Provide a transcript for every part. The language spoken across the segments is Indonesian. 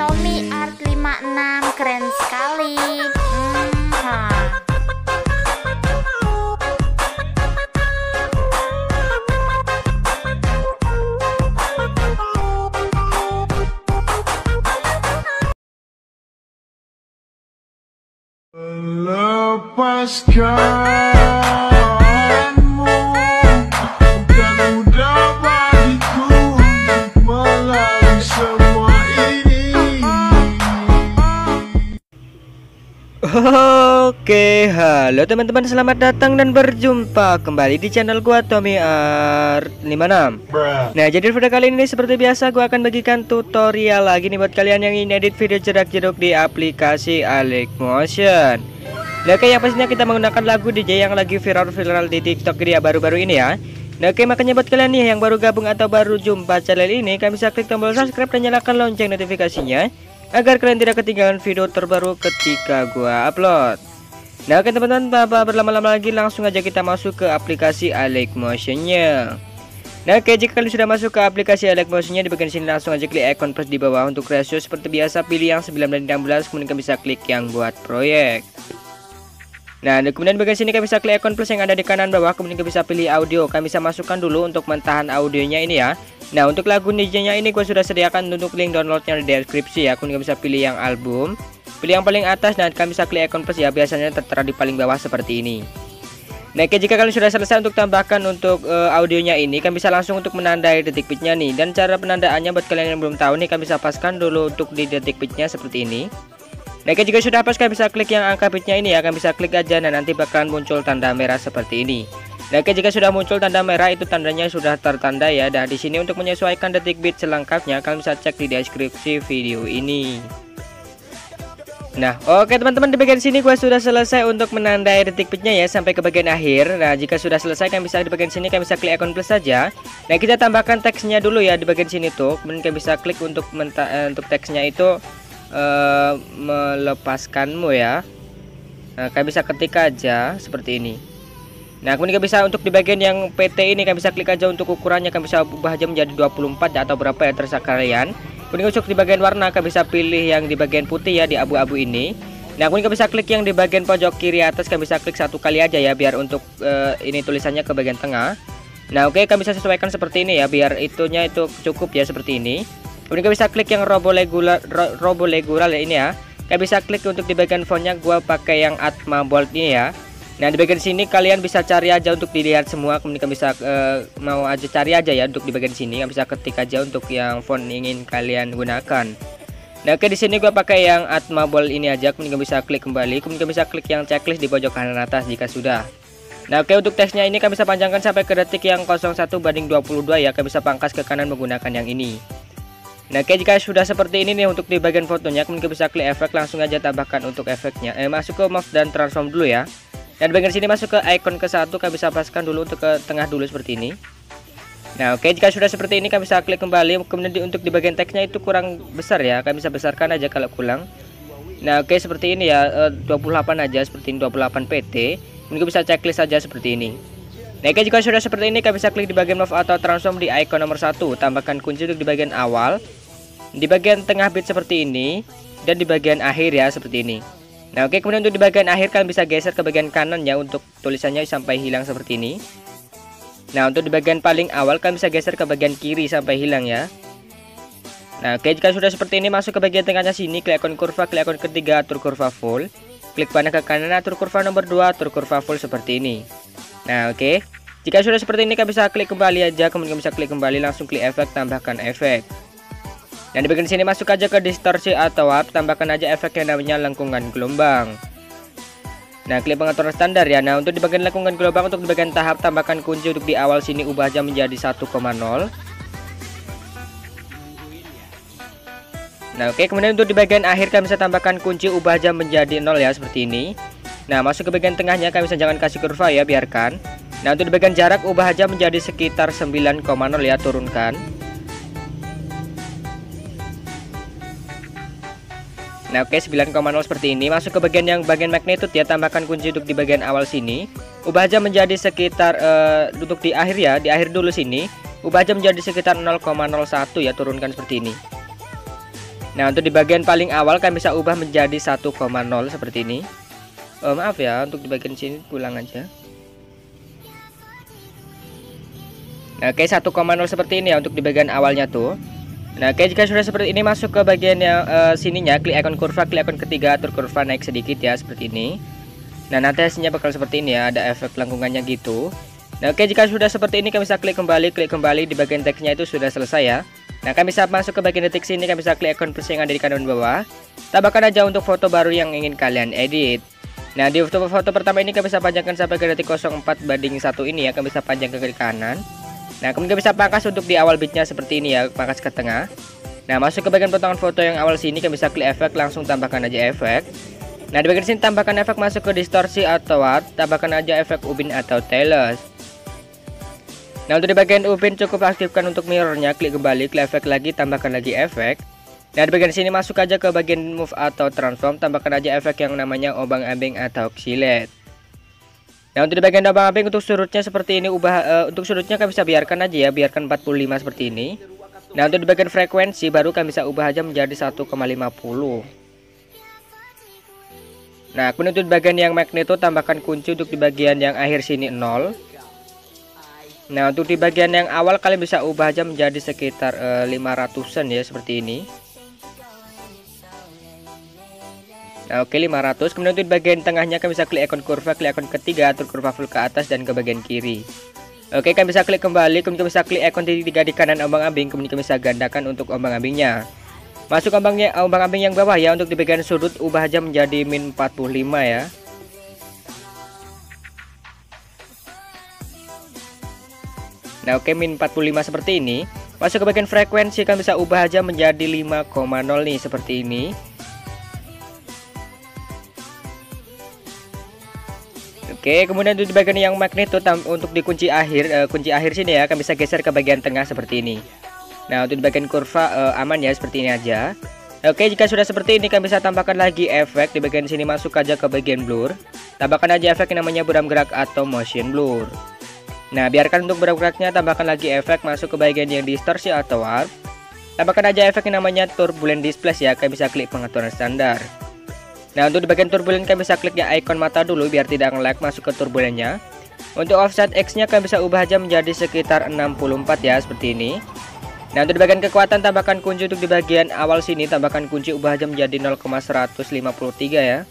Tommy Art 56, keren sekali. Lepaskanmu, bukan mudah bagiku melalui semua ini. Oke, halo teman-teman, selamat datang dan berjumpa kembali di channel gua Tommy Art 56. Nah, jadi pada kali ini seperti biasa gua akan bagikan tutorial lagi nih buat kalian yang ingin edit video jerak-jeruk di aplikasi Alikmotion. Nah, oke, yang pastinya kita menggunakan lagu DJ yang lagi viral di TikTok dia baru-baru ini ya. Nah, oke, makanya buat kalian nih yang baru gabung atau baru jumpa channel ini, kalian bisa klik tombol subscribe dan nyalakan lonceng notifikasinya agar kalian tidak ketinggalan video terbaru ketika gua upload. Nah, oke teman-teman, tanpa berlama-lama lagi langsung aja kita masuk ke aplikasi Alikmotion-nya. Nah, oke, jika kalian sudah masuk ke aplikasi Alikmotion-nya, di bagian sini langsung aja klik icon plus di bawah untuk ratio seperti biasa, pilih yang 9:16, kemudian kalian bisa klik yang buat proyek. Nah, kemudian bagian sini kalian bisa klik icon plus yang ada di kanan bawah, kemudian kalian bisa pilih audio. Kalian bisa masukkan dulu untuk mentahan audionya ini ya. Nah, untuk lagu DJ-nya ini gue sudah sediakan untuk link downloadnya di deskripsi ya. Kemudian kalian bisa pilih yang album, pilih yang paling atas, dan kalian bisa klik icon plus ya, biasanya tertera di paling bawah seperti ini. Nah, oke, jika kalian sudah selesai untuk tambahkan untuk audionya ini, kalian bisa langsung untuk menandai detik pitnya nih. Dan cara penandaannya buat kalian yang belum tahu nih, kalian bisa paskan dulu untuk di detik pitnya seperti ini. Nah, jika sudah pas, kalian bisa klik yang angka bitnya ini ya, kalian bisa klik aja, dan nanti bakalan muncul tanda merah seperti ini. Nah, jika sudah muncul tanda merah, itu tandanya sudah tertanda ya. Dan di sini untuk menyesuaikan detik bit selengkapnya, kalian bisa cek di deskripsi video ini. Nah, oke teman-teman, di bagian sini gua sudah selesai untuk menandai detik bitnya ya sampai ke bagian akhir. Nah, jika sudah selesai, kalian bisa di bagian sini kalian bisa klik icon plus saja. Nah, kita tambahkan teksnya dulu ya di bagian sini tuh. Kemudian kalian bisa klik untuk teksnya itu melepaskanmu ya. Nah, kalian bisa ketik aja seperti ini. Nah, kemudian kalian bisa untuk di bagian yang PT ini, kalian bisa klik aja untuk ukurannya, kalian bisa ubah aja menjadi 24 ya, atau berapa ya, terserah kalian. Kemudian untuk di bagian warna, kalian bisa pilih yang di bagian putih ya, di abu-abu ini. Nah, kemudian kalian bisa klik yang di bagian pojok kiri atas, kalian bisa klik satu kali aja ya, biar untuk ini tulisannya ke bagian tengah. Nah, oke, kalian bisa sesuaikan seperti ini ya, biar itunya itu cukup ya, seperti ini. Kemudian kalian bisa klik yang robo regular ya, ini ya. Kalian bisa klik untuk di bagian fontnya, gua pakai yang Atma Bold ini ya. Nah, di bagian sini kalian bisa cari aja untuk dilihat semua. Kemudian kalian bisa mau aja cari aja ya untuk di bagian sini. Kalian bisa ketik aja untuk yang font ingin kalian gunakan. Nah, oke, di sini gua pakai yang Atma Bold ini aja. Kemudian kalian bisa klik kembali. Kemudian kalian bisa klik yang checklist di pojok kanan atas jika sudah. Nah, oke, untuk teksnya ini kalian bisa panjangkan sampai ke detik yang 01/22 ya. Kalian bisa pangkas ke kanan menggunakan yang ini. Nah, oke, jika sudah seperti ini nih untuk di bagian fotonya, kemudian bisa klik efek, langsung aja tambahkan untuk efeknya. Masuk ke mouse dan transform dulu ya. Dan bagian sini masuk ke icon ke-1, kalian bisa paskan dulu untuk ke tengah dulu seperti ini. Nah, oke, jika sudah seperti ini kalian bisa klik kembali. Kemudian untuk di bagian teksnya itu kurang besar ya, kalian bisa besarkan aja kalau kurang. Nah, oke, seperti ini ya, 28 aja, seperti ini, 28 pt. Kemudian bisa checklist saja seperti ini. Nah, oke, jika sudah seperti ini kalian bisa klik di bagian move atau transform di icon nomor 1, tambahkan kunci untuk di bagian awal, di bagian tengah bit seperti ini, dan di bagian akhir ya seperti ini. Nah, oke, kemudian untuk di bagian akhir kalian bisa geser ke bagian kanan ya untuk tulisannya sampai hilang seperti ini. Nah, untuk di bagian paling awal kalian bisa geser ke bagian kiri sampai hilang ya. Nah, oke, jika sudah seperti ini masuk ke bagian tengahnya sini, klik icon kurva, klik icon ketiga, atur kurva full. Klik panah ke kanan, atur kurva nomor 2, atur kurva full seperti ini. Nah, oke, jika sudah seperti ini kalian bisa klik kembali aja, kemudian bisa klik kembali, langsung klik efek, tambahkan efek. Dan di bagian sini masuk aja ke distorsi atau warp, tambahkan aja efek yang namanya lengkungan gelombang. Nah, klik pengaturan standar ya. Nah, untuk di bagian lengkungan gelombang, untuk di bagian tahap tambahkan kunci untuk di awal sini, ubah aja menjadi 1,0. Nah, oke, kemudian untuk di bagian akhir kalian bisa tambahkan kunci, ubah aja menjadi 0 ya seperti ini. Nah, masuk ke bagian tengahnya kalian bisa jangan kasih kurva ya, biarkan. Nah, untuk di bagian jarak ubah aja menjadi sekitar 9,0 ya, turunkan. Nah, oke, 9,0 seperti ini. Masuk ke bagian yang bagian magnitude ya, tambahkan kunci untuk di bagian awal sini. Ubah aja menjadi sekitar untuk di akhir ya, di akhir dulu sini. Ubah aja menjadi sekitar 0,01 ya, turunkan seperti ini. Nah, untuk di bagian paling awal kalian bisa ubah menjadi 1,0 seperti ini. Maaf ya, untuk di bagian sini pulang aja. Nah, oke, 1,0 seperti ini ya untuk di bagian awalnya tuh. Nah, oke, jika sudah seperti ini, masuk ke bagian yang sininya, klik ikon kurva, klik ikon ketiga, atur kurva naik sedikit ya, seperti ini. Nah, nanti hasilnya bakal seperti ini ya, ada efek lengkungannya gitu. Nah, oke, jika sudah seperti ini, kalian bisa klik kembali di bagian teksnya itu sudah selesai ya. Nah, kalian bisa masuk ke bagian detik sini, kalian bisa klik ikon plus yang ada di kanan bawah. Tambahkan aja untuk foto baru yang ingin kalian edit. Nah, di foto pertama ini kalian bisa panjangkan sampai ke detik 04/1 ini ya, kalian bisa panjang ke kiri kanan. Nah, kemudian bisa pangkas untuk di awal bitnya seperti ini ya, pangkas ke tengah. Nah, masuk ke bagian potongan foto yang awal sini, kalian bisa klik efek, langsung tambahkan aja efek. Nah, di bagian sini tambahkan efek, masuk ke distorsi atau warp, tambahkan aja efek ubin atau tailors. Nah, untuk di bagian ubin cukup aktifkan untuk mirrornya, klik kembali, klik efek lagi, tambahkan lagi efek. Nah, di bagian sini masuk aja ke bagian move atau transform, tambahkan aja efek yang namanya obang-ambing atau xilet. Nah, untuk di bagian obang-ambing untuk surutnya seperti ini, untuk surutnya kalian bisa biarkan aja ya, biarkan 45 seperti ini. Nah, untuk di bagian frekuensi baru kalian bisa ubah aja menjadi 1,50. Nah, kemudian untuk di bagian yang magneto tambahkan kunci untuk di bagian yang akhir sini 0. Nah, untuk di bagian yang awal kalian bisa ubah aja menjadi sekitar 500-an ya, seperti ini. Nah, oke, 500. Kemudian untuk di bagian tengahnya kalian bisa klik ikon kurva, klik ikon ketiga, atur kurva full ke atas dan ke bagian kiri. Oke, kalian bisa klik kembali, kemudian bisa klik ikon titik 3 di kanan ombang-ambing, kemudian kalian bisa gandakan untuk ombang-ambingnya. Masuk ombang-ambing yang bawah ya, untuk di bagian sudut ubah aja menjadi min 45 ya. Nah, oke, min 45 seperti ini. Masuk ke bagian frekuensi, kalian bisa ubah aja menjadi 5,0 nih, seperti ini. Oke, kemudian di bagian yang magneto untuk di kunci akhir sini ya, kalian bisa geser ke bagian tengah seperti ini. Nah, untuk di bagian kurva aman ya, seperti ini aja. Oke, jika sudah seperti ini, kalian bisa tambahkan lagi efek di bagian sini, masuk aja ke bagian blur. Tambahkan aja efek yang namanya buram gerak atau motion blur. Nah, biarkan untuk gerak-geraknya, tambahkan lagi efek, masuk ke bagian yang distorsi atau warp. Tambahkan aja efek yang namanya turbulent displace ya, kalian bisa klik pengaturan standar. Nah, untuk di bagian turbulent kalian bisa klik ya icon mata dulu biar tidak nge-lag, masuk ke turbulennya. Untuk offset X nya kalian bisa ubah aja menjadi sekitar 64 ya, seperti ini. Nah, untuk di bagian kekuatan tambahkan kunci untuk di bagian awal sini, tambahkan kunci ubah aja menjadi 0,153 ya.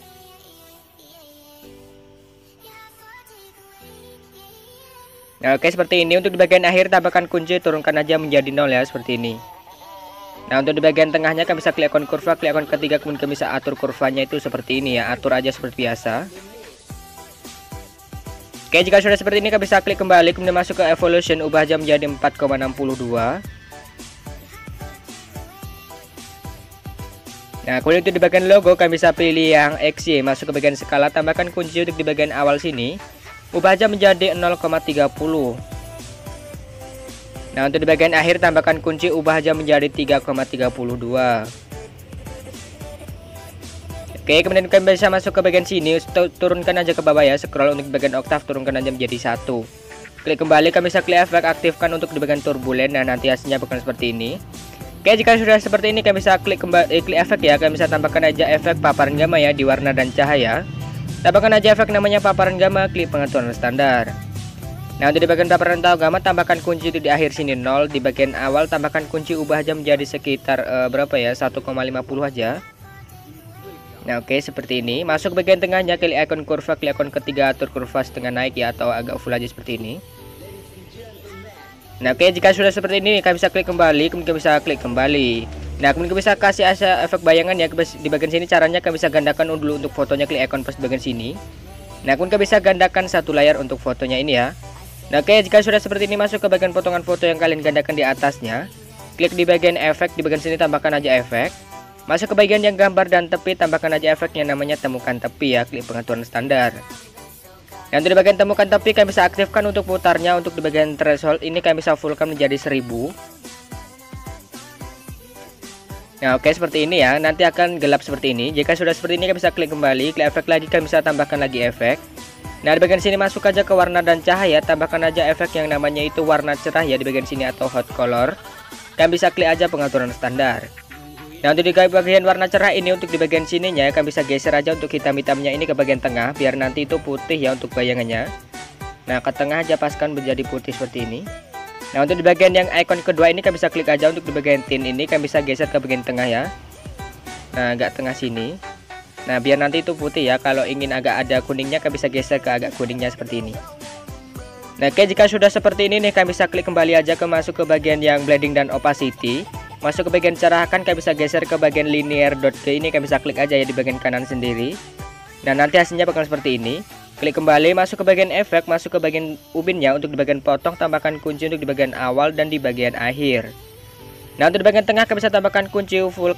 Nah, oke, seperti ini. Untuk di bagian akhir tambahkan kunci, turunkan aja menjadi 0 ya, seperti ini. Nah, untuk di bagian tengahnya kalian bisa klik ikon kurva, klik ikon ketiga, kemudian kalian bisa atur kurvanya itu seperti ini ya, atur aja seperti biasa. Oke, jika sudah seperti ini kalian bisa klik kembali, kemudian masuk ke evolution, ubah aja menjadi 4,62. Nah, kemudian itu di bagian logo kalian bisa pilih yang XY, masuk ke bagian skala, tambahkan kunci untuk di bagian awal sini. Ubah aja menjadi 0,30. Nah, untuk di bagian akhir tambahkan kunci, ubah aja menjadi 3,32. Oke, kemudian kalian bisa masuk ke bagian sini, turunkan aja ke bawah ya, scroll untuk di bagian oktav, turunkan aja menjadi 1. Klik kembali, kalian bisa klik efek, aktifkan untuk di bagian turbulent. Nah, nanti hasilnya bakal seperti ini. Oke, jika sudah seperti ini kalian bisa klik klik efek ya, kalian bisa tambahkan aja efek paparan gamma ya di warna dan cahaya. Tambahkan aja efek namanya paparan gamma, klik pengaturan standar. Nah, untuk di bagian paparan gamma tambahkan kunci itu di akhir sini 0, di bagian awal tambahkan kunci, ubah aja menjadi sekitar berapa ya, 1,50 aja. Nah, oke, seperti ini. Masuk bagian tengahnya, klik ikon kurva, klik ikon ketiga, atur kurva setengah naik ya, atau agak full aja seperti ini. Nah, oke, jika sudah seperti ini kalian bisa klik kembali, kemudian bisa klik kembali. Nah, kemudian bisa kasih efek bayangan ya di bagian sini. Caranya kalian bisa gandakan dulu untuk fotonya, klik icon plus di bagian sini. Nah, kemudian kalian bisa gandakan satu layar untuk fotonya ini ya. Nah, oke, jika sudah seperti ini masuk ke bagian potongan foto yang kalian gandakan di atasnya. Klik di bagian efek, di bagian sini tambahkan aja efek. Masuk ke bagian yang gambar dan tepi, tambahkan aja efek yang namanya temukan tepi ya, klik pengaturan standar. Nah, untuk di bagian temukan tepi kalian bisa aktifkan untuk putarnya. Untuk di bagian threshold ini kalian bisa fullkan menjadi 1000. Nah, oke, seperti ini ya, nanti akan gelap seperti ini. Jika sudah seperti ini kalian bisa klik kembali, klik efek lagi, kalian bisa tambahkan lagi efek. Nah, di bagian sini masuk aja ke warna dan cahaya, tambahkan aja efek yang namanya itu warna cerah ya di bagian sini atau hot color. Kalian bisa klik aja pengaturan standar. Nah, untuk di bagian warna cerah ini, untuk di bagian sininya kalian bisa geser aja untuk hitam-hitamnya ini ke bagian tengah biar nanti itu putih ya untuk bayangannya. Nah, ke tengah aja paskan menjadi putih seperti ini. Nah, untuk di bagian yang icon kedua ini kalian bisa klik aja untuk di bagian tint ini, kalian bisa geser ke bagian tengah ya. Nah, agak tengah sini. Nah, biar nanti itu putih ya. Kalau ingin agak ada kuningnya kalian bisa geser ke agak kuningnya seperti ini. Nah, oke, jika sudah seperti ini nih, kalian bisa klik kembali aja ke masuk ke bagian yang blending dan opacity. Masuk ke bagian cerahkan, kalian bisa geser ke bagian linear dot ke ini, kalian bisa klik aja ya di bagian kanan sendiri. Nah, nanti hasilnya bakal seperti ini. Klik kembali, masuk ke bagian efek, masuk ke bagian ubinnya. Untuk di bagian potong, tambahkan kunci untuk di bagian awal dan di bagian akhir. Nah, untuk di bagian tengah kalian bisa tambahkan kunci full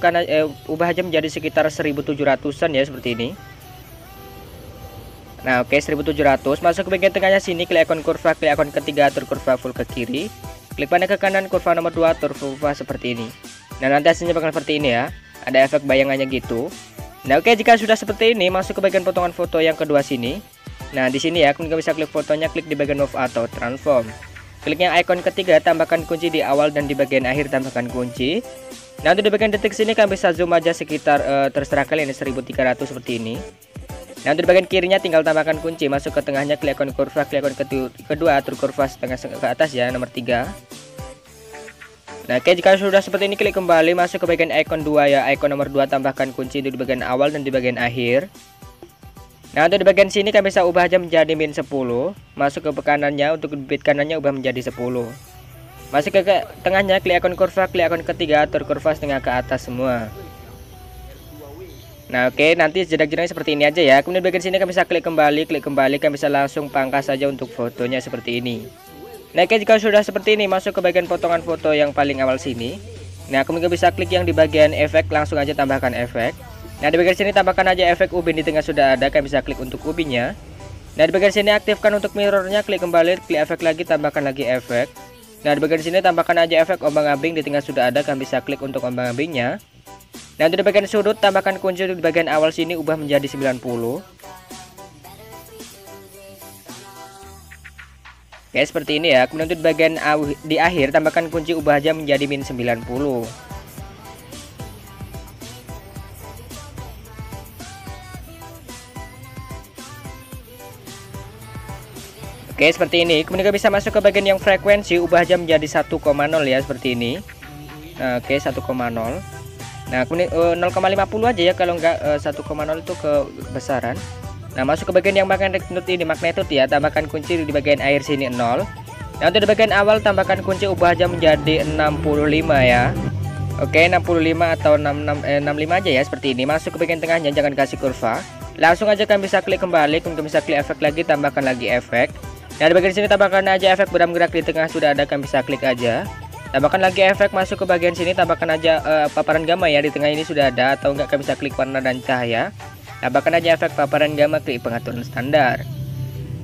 ubah aja menjadi sekitar 1700-an ya seperti ini. Nah, oke, 1700. Masuk ke bagian tengahnya sini, klik ikon kurva, klik ikon ketiga, atur kurva full ke kiri. Klik panah ke kanan, kurva nomor 2, atur kurva seperti ini. Nah, nanti hasilnya bakal seperti ini ya. Ada efek bayangannya gitu. Nah, oke, jika sudah seperti ini, masuk ke bagian potongan foto yang kedua sini. Nah, di sini ya, kalian bisa klik fotonya, klik di bagian move atau transform. Klik yang icon ketiga, tambahkan kunci di awal dan di bagian akhir tambahkan kunci. Nah, untuk di bagian detik sini kalian bisa zoom aja sekitar terserah kalian, ini 1300 seperti ini. Nah, untuk di bagian kirinya tinggal tambahkan kunci, masuk ke tengahnya, klik ikon kurva, klik ikon kedua, atur kurva setengah ke atas ya, nomor 3. Nah, oke, jika sudah seperti ini, klik kembali, masuk ke bagian icon 2 ya, icon nomor 2, tambahkan kunci di bagian awal dan di bagian akhir. Nah, untuk di bagian sini kalian bisa ubah aja menjadi min 10. Masuk ke kanannya, untuk bit kanannya ubah menjadi 10. Masuk ke tengahnya, klik ikon kurva, klik ikon ketiga, atur kurva setengah ke atas semua. Nah, oke, nanti jedak-jedaknya seperti ini aja ya. Kemudian di bagian sini kalian bisa klik kembali, kalian bisa langsung pangkas saja untuk fotonya seperti ini. Nah, oke, jika sudah seperti ini, masuk ke bagian potongan foto yang paling awal sini. Nah, kemudian bisa klik yang di bagian efek, langsung aja tambahkan efek. Nah, di bagian sini tambahkan aja efek ubin, di tengah sudah ada, kalian bisa klik untuk ubinnya. Nah, di bagian sini aktifkan untuk mirrornya, klik kembali, klik efek lagi, tambahkan lagi efek. Nah, di bagian sini tambahkan aja efek ombang-ambing, di tengah sudah ada, kalian bisa klik untuk ombang-ambingnya. Nah, untuk di bagian sudut tambahkan kunci di bagian awal sini, ubah menjadi 90. Oke, seperti ini ya. Kemudian untuk di bagian di akhir tambahkan kunci, ubah aja menjadi min 90. Oke, seperti ini. Kemudian kita bisa masuk ke bagian yang frekuensi, ubah aja menjadi 1,0 ya seperti ini. Nah, oke, 1,0. Nah, kemudian 0,50 aja ya, kalau enggak 1,0 itu kebesaran. Nah, masuk ke bagian yang magnetut ini, magnetut ya, tambahkan kunci di bagian akhir sini 0. Nah, untuk di bagian awal tambahkan kunci, ubah aja menjadi 65 ya. Oke, 65 atau 65 aja ya seperti ini. Masuk ke bagian tengahnya, jangan kasih kurva. Langsung aja kalian bisa klik kembali, kemudian bisa klik efek lagi, tambahkan lagi efek. Nah, di bagian sini tambahkan aja efek beram gerak, di tengah sudah ada, kalian bisa klik aja. Tambahkan lagi efek, masuk ke bagian sini tambahkan aja paparan gamma ya, di tengah ini sudah ada, atau enggak kalian bisa klik warna dan cahaya. Tambahkan aja efek paparan gamma, klik pengaturan standar.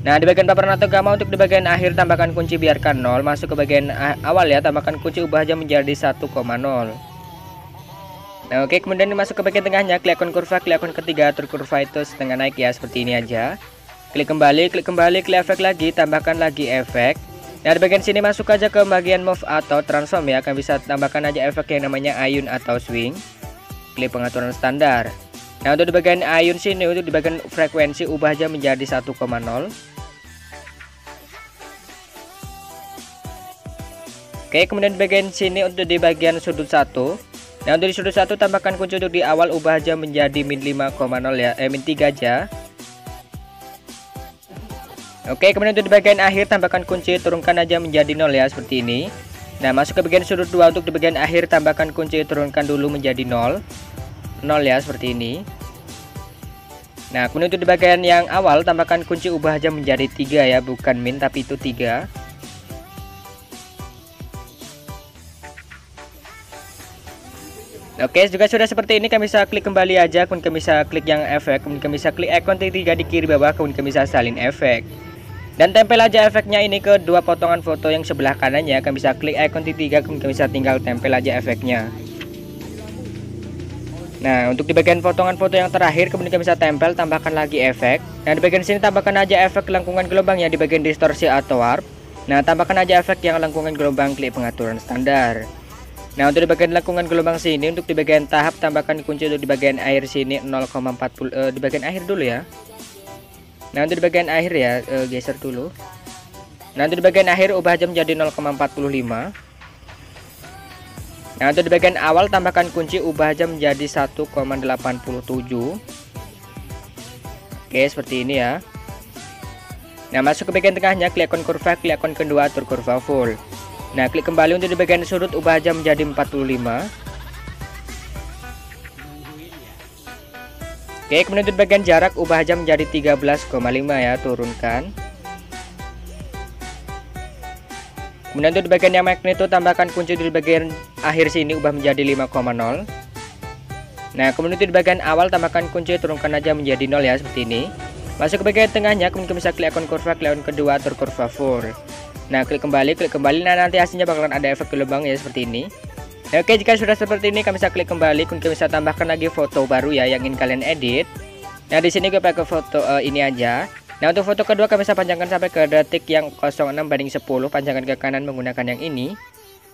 Nah, di bagian paparan atau gamma untuk di bagian akhir tambahkan kunci, biarkan 0. Masuk ke bagian awal ya, tambahkan kunci, ubah aja menjadi 1,0. Nah, oke, kemudian masuk ke bagian tengahnya, klik ikon kurva, klik ikon ketiga, atur kurva itu setengah naik ya, seperti ini aja. Klik kembali, klik efek lagi, tambahkan lagi efek. Nah, di bagian sini masuk aja ke bagian move atau transform ya, kalian bisa tambahkan aja efek yang namanya ayun atau swing. Klik pengaturan standar. Nah, untuk di bagian ayun sini, untuk di bagian frekuensi ubah aja menjadi 1,0. Oke, kemudian di bagian sini untuk di bagian sudut 1. Nah, untuk di sudut 1 tambahkan kunci untuk di awal, ubah aja menjadi min 5,0 ya, min 3 aja. Oke, kemudian untuk di bagian akhir tambahkan kunci, turunkan aja menjadi 0 ya, seperti ini. Nah, masuk ke bagian sudut 2, untuk di bagian akhir tambahkan kunci, turunkan dulu menjadi 0 ya, seperti ini. Nah, kemudian untuk di bagian yang awal tambahkan kunci, ubah aja menjadi 3 ya, bukan min tapi itu 3. Oke, juga sudah seperti ini, kalian bisa klik kembali aja, kemudian kalian bisa klik yang efek, kemudian kalian bisa klik ikon 3 di kiri bawah, kemudian kalian bisa salin efek. Dan tempel aja efeknya ini ke dua potongan foto yang sebelah kanannya, kalian bisa klik ikon 3, kemudian kalian bisa tinggal tempel aja efeknya. Nah, untuk di bagian potongan foto yang terakhir, kemudian kalian bisa tempel, tambahkan lagi efek. Nah, di bagian sini tambahkan aja efek lengkungan gelombang ya, di bagian distorsi atau warp. Nah, tambahkan aja efek yang lengkungan gelombang, klik pengaturan standar. Nah, untuk di bagian lengkungan gelombang sini, untuk di bagian tahap tambahkan kunci untuk di bagian air sini 0,40 di bagian akhir dulu ya. Nah, untuk di bagian akhir ya, geser dulu. Nah, untuk di bagian akhir ubah jam jadi 0,45. Nah, untuk di bagian awal tambahkan kunci ubah jam jadi 1,87. Oke, seperti ini ya. Nah, masuk ke bagian tengahnya, klik ikon kurva, klik ikon kedua, atur kurva full. Nah, klik kembali untuk di bagian sudut, ubah jam menjadi 45. Oke, kemudian untuk bagian jarak, ubah jam menjadi 13,5 ya, turunkan. Kemudian untuk di bagian yang magneto, tambahkan kunci di bagian akhir sini, ubah menjadi 5,0. Nah, kemudian untuk di bagian awal, tambahkan kunci, turunkan aja menjadi 0 ya, seperti ini. Masuk ke bagian tengahnya, kemudian bisa klik ikon kurva, klik ikon kedua, atur kurva full. Nah, klik kembali. Nah, nanti hasilnya bakalan ada efek gelombang ya, seperti ini. Nah, oke, jika sudah seperti ini, kalian bisa klik kembali, kemudian bisa tambahkan lagi foto baru ya yang ingin kalian edit. Nah, di sini gue pakai foto ini aja. Nah, untuk foto kedua kalian bisa panjangkan sampai ke detik yang 0,6/10, panjangkan ke kanan menggunakan yang ini.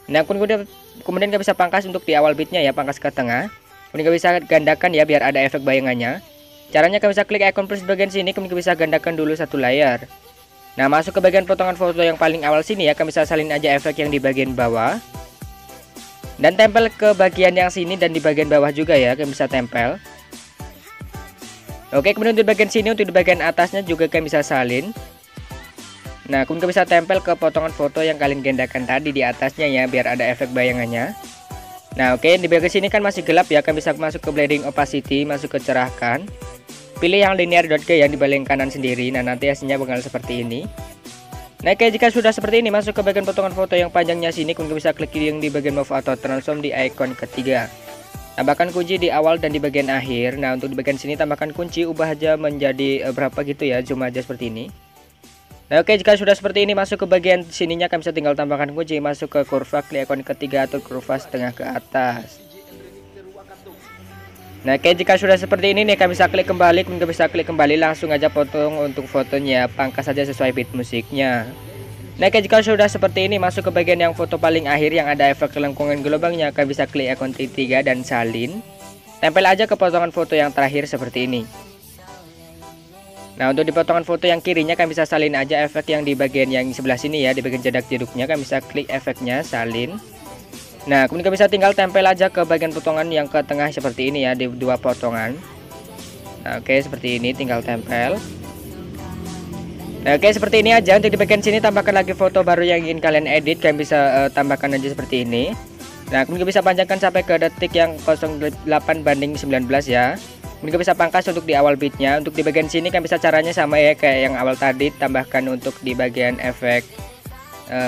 Nah, kemudian kalian bisa pangkas untuk di awal bitnya ya, pangkas ke tengah. Kemudian kalian bisa gandakan ya biar ada efek bayangannya. Caranya kalian bisa klik icon plus bagian sini, kemudian bisa gandakan dulu satu layar. Nah, masuk ke bagian potongan foto yang paling awal sini ya, kalian bisa salin aja efek yang di bagian bawah. Dan tempel ke bagian yang sini dan di bagian bawah juga ya, kalian bisa tempel. Oke, kemudian untuk bagian sini, untuk di bagian atasnya juga kalian bisa salin. Nah, kemudian bisa tempel ke potongan foto yang kalian gandakan tadi di atasnya ya, biar ada efek bayangannya. Nah, oke, di bagian sini kan masih gelap ya, kalian bisa masuk ke blending opacity, masuk ke cerahkan. Pilih yang linear.g yang di bagian kanan sendiri. Nah, nanti hasilnya bakal seperti ini. Nah, oke, jika sudah seperti ini, masuk ke bagian potongan foto yang panjangnya sini, kemudian bisa klik yang di bagian move atau transform di icon ketiga. Tambahkan kunci di awal dan di bagian akhir. Nah, untuk di bagian sini tambahkan kunci, ubah aja menjadi berapa gitu ya, zoom aja seperti ini. Nah, oke, jika sudah seperti ini, masuk ke bagian sininya kalian bisa tinggal tambahkan kunci, masuk ke kurva, klik icon ketiga, atur kurva setengah ke atas. Nah, oke, jika sudah seperti ini nih, kalian bisa klik kembali, kemudian bisa klik kembali, langsung aja potong untuk fotonya, pangkas saja sesuai beat musiknya. Nah, oke, jika sudah seperti ini, masuk ke bagian yang foto paling akhir yang ada efek lengkungan gelombangnya, kalian bisa klik ikon tiga dan salin. Tempel aja ke potongan foto yang terakhir seperti ini. Nah, untuk di potongan foto yang kirinya kalian bisa salin aja efek yang di bagian yang sebelah sini ya, di bagian jadak jeruknya kalian bisa klik efeknya, salin. Nah, kemudian bisa tinggal tempel aja ke bagian potongan yang ke tengah seperti ini ya, di dua potongan. Nah, oke, seperti ini tinggal tempel. Nah, oke, seperti ini aja. Untuk di bagian sini tambahkan lagi foto baru yang ingin kalian edit, kalian bisa tambahkan aja seperti ini. Nah, kemudian bisa panjangkan sampai ke detik yang 0,8/19 ya. Kemudian bisa pangkas untuk di awal bitnya. Untuk di bagian sini kan bisa caranya sama ya kayak yang awal tadi, tambahkan untuk di bagian efek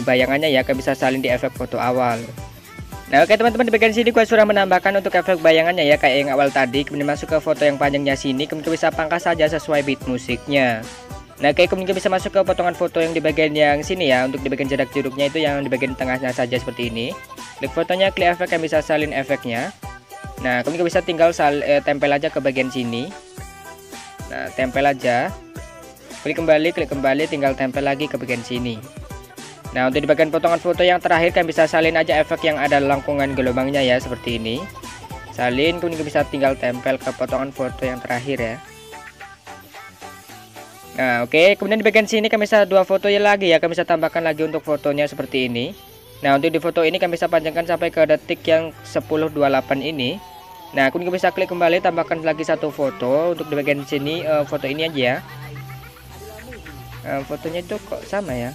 bayangannya ya, kalian bisa salin di efek foto awal. Nah, oke teman-teman, di bagian sini gue sudah menambahkan untuk efek bayangannya ya kayak yang awal tadi. Kemudian masuk ke foto yang panjangnya sini, kemudian bisa pangkas saja sesuai beat musiknya. Nah, oke, kemudian bisa masuk ke potongan foto yang di bagian yang sini ya, untuk di bagian jarak jeruknya itu yang di bagian tengahnya saja seperti ini. Klik fotonya, klik efek, yang bisa salin efeknya. Nah, kemudian bisa tinggal tempel aja ke bagian sini. Nah, tempel aja. Klik kembali, tinggal tempel lagi ke bagian sini. Nah, untuk di bagian potongan foto yang terakhir kan bisa salin aja efek yang ada lengkungan gelombangnya ya, seperti ini. Salin, kemudian bisa tinggal tempel ke potongan foto yang terakhir ya. Nah, oke, kemudian di bagian sini kan bisa dua foto ya lagi ya, kan bisa tambahkan lagi untuk fotonya seperti ini. Nah, untuk di foto ini kan bisa panjangkan sampai ke detik yang 10:28 ini. Nah, kemudian bisa klik kembali, tambahkan lagi satu foto. Untuk di bagian sini foto ini aja ya. Fotonya itu kok sama ya.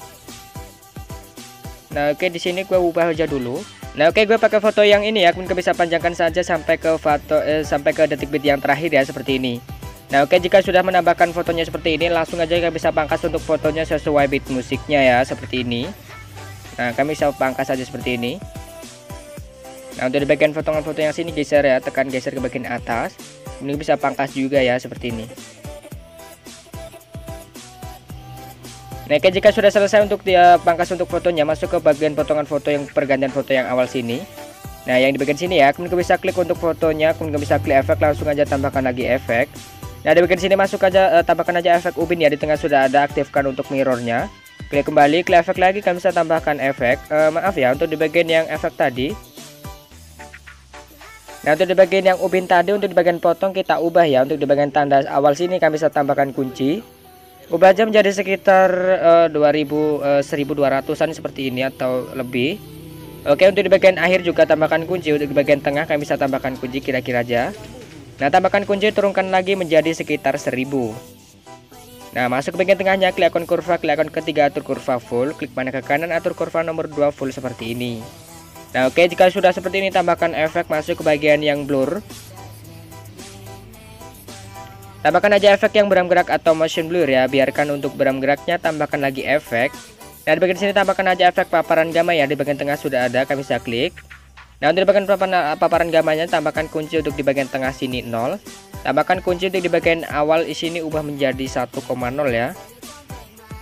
Nah, oke, di sini gue ubah aja dulu. Nah, oke, gue pakai foto yang ini ya. Kemudian bisa panjangkan saja sampai ke foto sampai ke detik bit yang terakhir ya, seperti ini. Nah, oke, jika sudah menambahkan fotonya seperti ini, langsung aja kalian bisa pangkas untuk fotonya sesuai beat musiknya ya, seperti ini. Nah, kami bisa pangkas saja seperti ini. Nah, untuk di bagian potongan foto yang sini geser ya, tekan geser ke bagian atas. Ini bisa pangkas juga ya, seperti ini. Nah, oke, jika sudah selesai untuk dia pangkas untuk fotonya, masuk ke bagian potongan foto yang pergantian foto yang awal sini. Nah, yang di bagian sini ya, kemudian bisa klik untuk fotonya, kemudian bisa klik efek, langsung aja tambahkan lagi efek. Nah, di bagian sini masuk aja tambahkan aja efek ubin ya, di tengah sudah ada, aktifkan untuk mirrornya. Klik kembali, klik efek lagi, kalian bisa tambahkan efek. Maaf ya, untuk di bagian yang efek tadi Nah, untuk di bagian yang ubin tadi, untuk di bagian potong kita ubah ya. Untuk di bagian tanda awal sini kami bisa tambahkan kunci. Ubah aja menjadi sekitar 1200-an seperti ini atau lebih. Oke, untuk di bagian akhir juga tambahkan kunci. Untuk di bagian tengah kami bisa tambahkan kunci kira-kira aja. Nah, tambahkan kunci, turunkan lagi menjadi sekitar 1000. Nah, masuk ke bagian tengahnya, klik ikon kurva, klik ikon ketiga, atur kurva full, klik panah ke kanan, atur kurva nomor 2 full seperti ini. Nah, oke, jika sudah seperti ini tambahkan efek, masuk ke bagian yang blur. Tambahkan aja efek yang beram gerak atau motion blur ya, biarkan untuk beram geraknya, tambahkan lagi efek. Nah, di bagian sini tambahkan aja efek paparan gamma ya, di bagian tengah sudah ada, kami bisa klik. Nah, untuk di bagian paparan gamanya tambahkan kunci untuk di bagian tengah sini 0. Tambahkan kunci untuk di bagian awal di sini ubah menjadi 1,0 ya.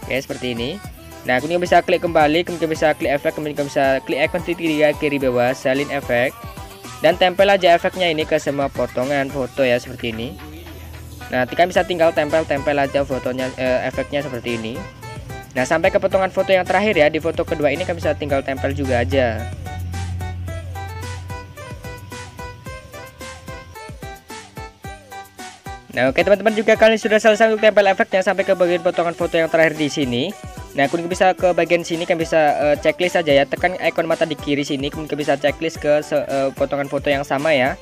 Oke, seperti ini. Nah, kemudian bisa klik kembali, kemudian bisa klik efek, kemudian bisa klik ikon titik 3 kiri bawah, salin efek. Dan tempel aja efeknya ini ke semua potongan foto ya, seperti ini. Nah, kita bisa tinggal tempel aja fotonya, efeknya seperti ini. Nah, sampai ke potongan foto yang terakhir ya, di foto kedua ini kami bisa tinggal tempel juga aja. Nah, oke teman-teman, juga kalian sudah selesai untuk tempel efeknya sampai ke bagian potongan foto yang terakhir di sini. Nah, kemudian bisa ke bagian sini, kalian bisa checklist saja ya, tekan ikon mata di kiri sini, kemudian bisa checklist ke potongan foto yang sama ya.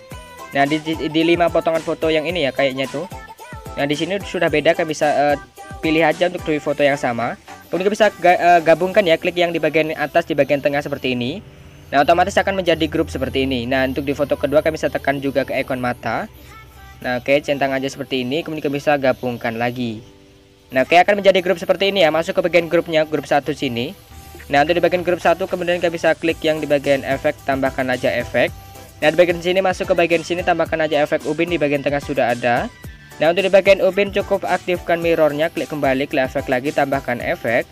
Nah, di 5 potongan foto yang ini ya kayaknya tuh. Nah, di sini sudah beda, kalian bisa pilih aja untuk 2 foto yang sama. Kemudian bisa gabungkan ya, klik yang di bagian atas di bagian tengah seperti ini. Nah, otomatis akan menjadi grup seperti ini. Nah, untuk di foto kedua kalian bisa tekan juga ke ikon mata. Nah, oke, centang aja seperti ini, kemudian bisa gabungkan lagi. Nah, oke, akan menjadi grup seperti ini ya. Masuk ke bagian grupnya, grup 1 sini. Nah, untuk di bagian grup 1 kemudian kita bisa klik yang di bagian efek, tambahkan aja efek. Nah, di bagian sini masuk ke bagian sini, tambahkan aja efek ubin, di bagian tengah sudah ada. Nah, untuk di bagian ubin cukup aktifkan mirrornya, klik kembali, klik efek lagi, tambahkan efek.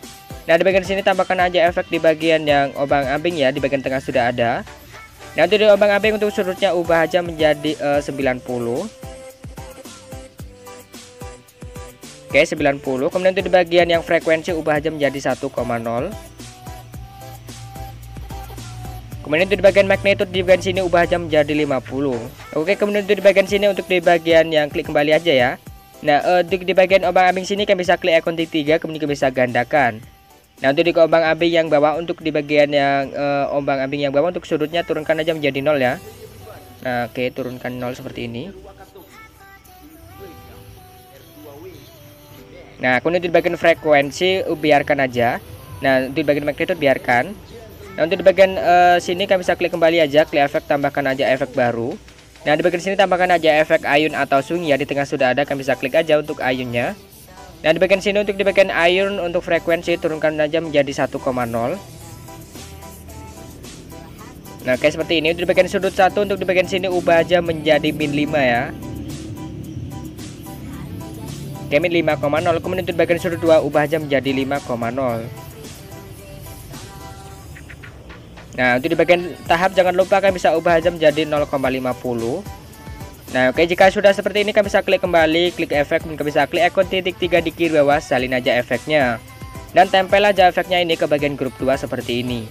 Nah, di bagian sini tambahkan aja efek di bagian yang obang-ambing ya, di bagian tengah sudah ada. Nah, untuk di obang-ambing untuk sudutnya ubah aja menjadi 90. Oke, 90. Kemudian untuk di bagian yang frekuensi ubah aja menjadi 1,0. Kemudian untuk di bagian magnitude di bagian sini ubah aja menjadi 50. Oke, kemudian untuk di bagian sini untuk di bagian yang klik kembali aja ya. Nah, untuk di bagian obang-ambing sini kan bisa klik ikon titik 3, kemudian bisa gandakan. Nah, untuk di obang-ambing yang bawah, untuk di bagian yang obang-ambing yang bawah untuk sudutnya turunkan aja menjadi 0 ya. Nah, oke, turunkan 0 seperti ini. Nah, kemudian di bagian frekuensi biarkan aja. Nah, untuk di bagian magnitude biarkan. Nah, untuk di bagian sini kami bisa klik kembali aja, klik efek, tambahkan aja efek baru. Nah, di bagian sini tambahkan aja efek ayun atau swing ya, di tengah sudah ada, kami bisa klik aja untuk ayunnya. Nah, di bagian sini untuk di bagian ayun untuk frekuensi turunkan aja menjadi 1,0. Nah, kayak seperti ini. Untuk di bagian sudut 1, untuk di bagian sini ubah aja menjadi min 5 ya. Oke, min 5,0. Kemudian untuk bagian sudut 2 ubah aja menjadi 5,0. Nah, untuk di bagian tahap jangan lupa kalian bisa ubah aja menjadi 0,50. Nah, oke, jika sudah seperti ini kalian bisa klik kembali, klik efek, dan kalian bisa klik ikon titik 3 di kiri bawah, salin aja efeknya. Dan tempel aja efeknya ini ke bagian grup 2 seperti ini.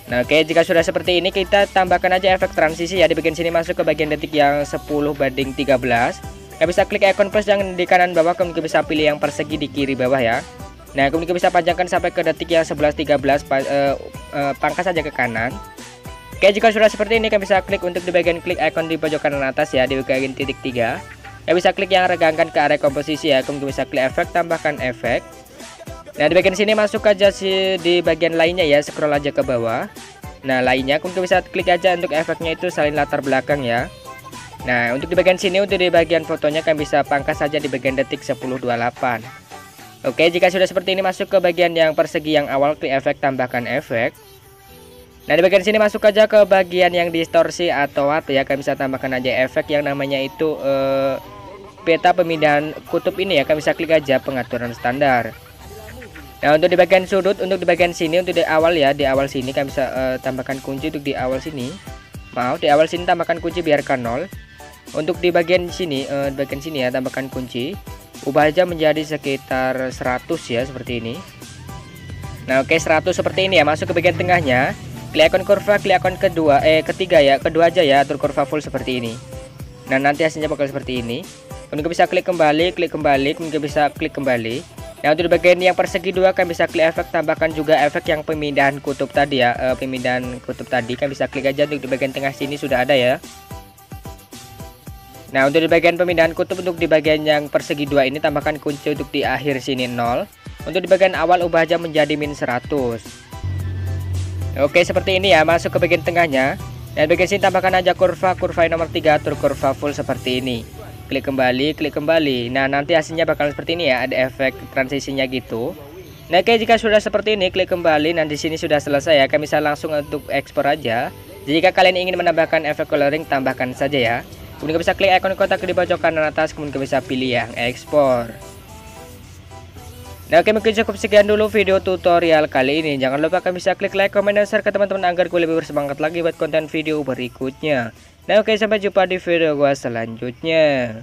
Nah, oke, jika sudah seperti ini kita tambahkan aja efek transisi ya, di bagian sini masuk ke bagian detik yang 10:13. Kalian bisa klik ikon plus yang di kanan bawah, kemudian bisa pilih yang persegi di kiri bawah ya. Nah, kemudian bisa panjangkan sampai ke detik yang 11:13, pangkas saja ke kanan. Oke, jika sudah seperti ini kalian bisa klik untuk di bagian klik ikon di pojok kanan atas ya, di bagian titik 3. Kalian bisa klik yang regangkan ke area komposisi ya, kemudian bisa klik efek, tambahkan efek. Nah, di bagian sini masuk aja di bagian lainnya ya, scroll aja ke bawah. Nah, lainnya kemudian bisa klik aja untuk efeknya itu salin latar belakang ya. Nah, untuk di bagian sini untuk di bagian fotonya kalian bisa pangkas saja di bagian detik 10:28. Oke, jika sudah seperti ini masuk ke bagian yang persegi yang awal, klik efek, tambahkan efek. Nah, di bagian sini masuk aja ke bagian yang distorsi atau warp ya, kalian bisa tambahkan aja efek yang namanya itu peta pemindahan kutub ini ya, kalian bisa klik aja pengaturan standar. Nah, untuk di bagian sudut, untuk di bagian sini untuk di awal ya, di awal sini kalian bisa tambahkan kunci untuk di awal sini. Maaf, di awal sini tambahkan kunci biarkan 0. Untuk di bagian sini ya tambahkan kunci. Ubah aja menjadi sekitar 100 ya, seperti ini. Nah, oke, 100 seperti ini ya. Masuk ke bagian tengahnya. Klik icon kurva, klik icon ketiga ya, kedua aja ya, atur kurva full seperti ini. Nah, nanti hasilnya bakal seperti ini. Kemudian bisa klik kembali, kemudian bisa klik kembali. Nah, untuk di bagian yang persegi dua kan bisa klik efek, tambahkan juga efek yang pemindahan kutub tadi ya, pemindahan kutub tadi kan bisa klik aja. Untuk di bagian tengah sini sudah ada ya. Nah, untuk di bagian pemindahan kutub, untuk di bagian yang persegi dua ini tambahkan kunci untuk di akhir sini 0. Untuk di bagian awal ubah aja menjadi -100. Oke, seperti ini ya, masuk ke bagian tengahnya. Dan bagian sini tambahkan aja kurva yang nomor 3, atur kurva full seperti ini. Klik kembali. Nah, nanti hasilnya bakal seperti ini ya, ada efek transisinya gitu. Nah, oke, jika sudah seperti ini, klik kembali. Nah, di sini sudah selesai ya, kami bisa langsung untuk ekspor aja. Jika kalian ingin menambahkan efek coloring, tambahkan saja ya. Kemudian bisa klik icon kotak di pojok kanan atas, kemudian bisa pilih yang ekspor. Nah, oke, mungkin cukup sekian dulu video tutorial kali ini. Jangan lupa kalian bisa klik like, comment, dan share ke teman-teman agar gue lebih bersemangat lagi buat konten video berikutnya. Nah, oke, sampai jumpa di video gue selanjutnya.